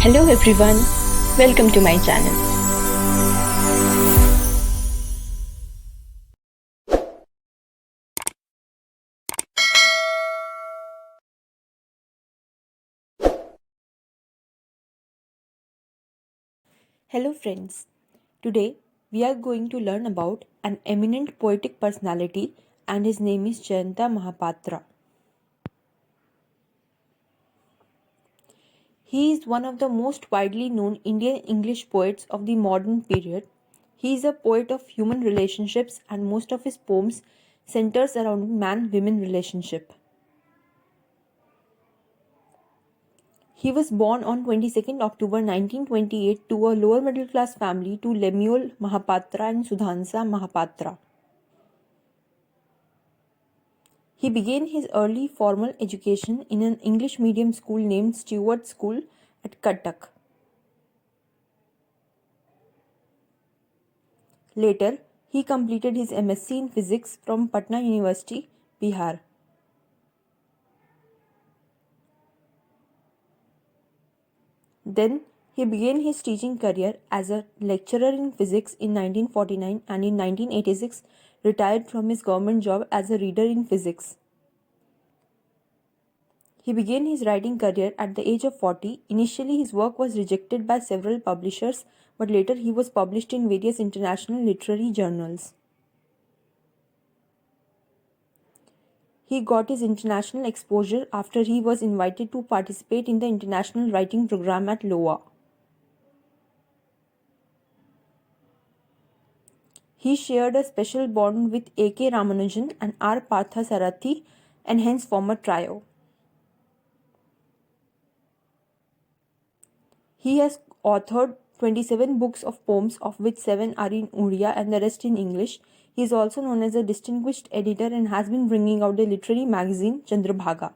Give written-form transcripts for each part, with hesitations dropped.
Hello everyone, welcome to my channel. Hello friends, today we are going to learn about an eminent poetic personality and his name is Jayanta Mahapatra. He is one of the most widely known Indian English poets of the modern period. He is a poet of human relationships and most of his poems centers around man-women relationship. He was born on 22nd October 1928 to a lower middle class family to Lemuel Mahapatra and Sudhansa Mahapatra. He began his early formal education in an English medium school named Stewart School at Cuttack. Later, he completed his MSc in Physics from Patna University, Bihar. Then, he began his teaching career as a lecturer in physics in 1949 and in 1986 retired from his government job as a reader in physics. He began his writing career at the age of 40. Initially, his work was rejected by several publishers, but later he was published in various international literary journals. He got his international exposure after he was invited to participate in the international writing program at LOA. He shared a special bond with A.K. Ramanujan and R. Parthasarathi and hence formed a trio. He has authored 27 books of poems, of which 7 are in Odia and the rest in English. He is also known as a distinguished editor and has been bringing out the literary magazine Chandrabhaga.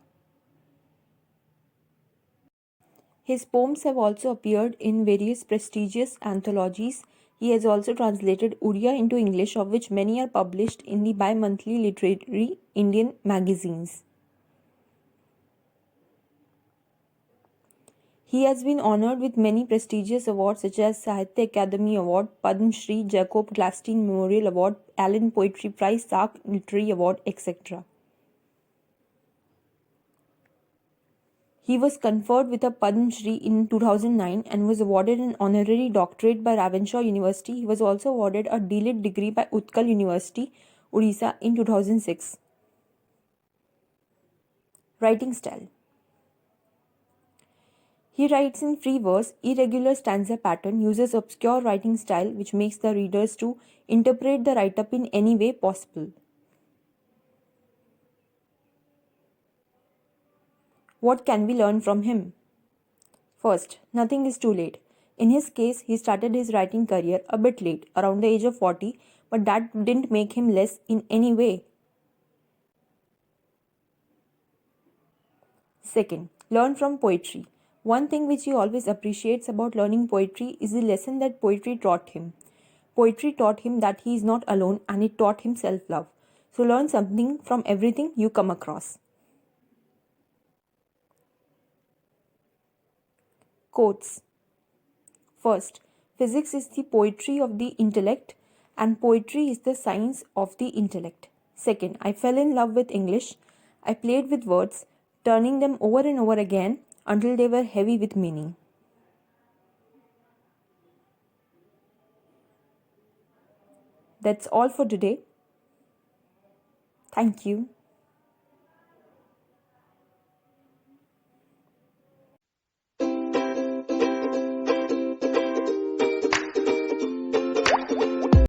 His poems have also appeared in various prestigious anthologies. He has also translated Odia into English, of which many are published in the bi-monthly literary Indian magazines. He has been honored with many prestigious awards such as Sahitya Akademi Award, Padma Shri, Jacob Glasstein Memorial Award, Allen Poetry Prize, SAC Literary Award, etc. He was conferred with a Padma Shri in 2009 and was awarded an honorary doctorate by Ravenshaw University. He was also awarded a D.Litt degree by Utkal University, Odisha in 2006. Writing style. He writes in free verse, irregular stanza pattern, uses obscure writing style which makes the readers to interpret the write-up in any way possible. What can we learn from him? First, nothing is too late. In his case, he started his writing career a bit late, around the age of 40, but that didn't make him less in any way. Second, learn from poetry. One thing which he always appreciates about learning poetry is the lesson that poetry taught him. Poetry taught him that he is not alone and it taught him self-love. So learn something from everything you come across. Quotes. First, physics is the poetry of the intellect and poetry is the science of the intellect. Second, I fell in love with English. I played with words, turning them over and over again until they were heavy with meaning. That's all for today. Thank you.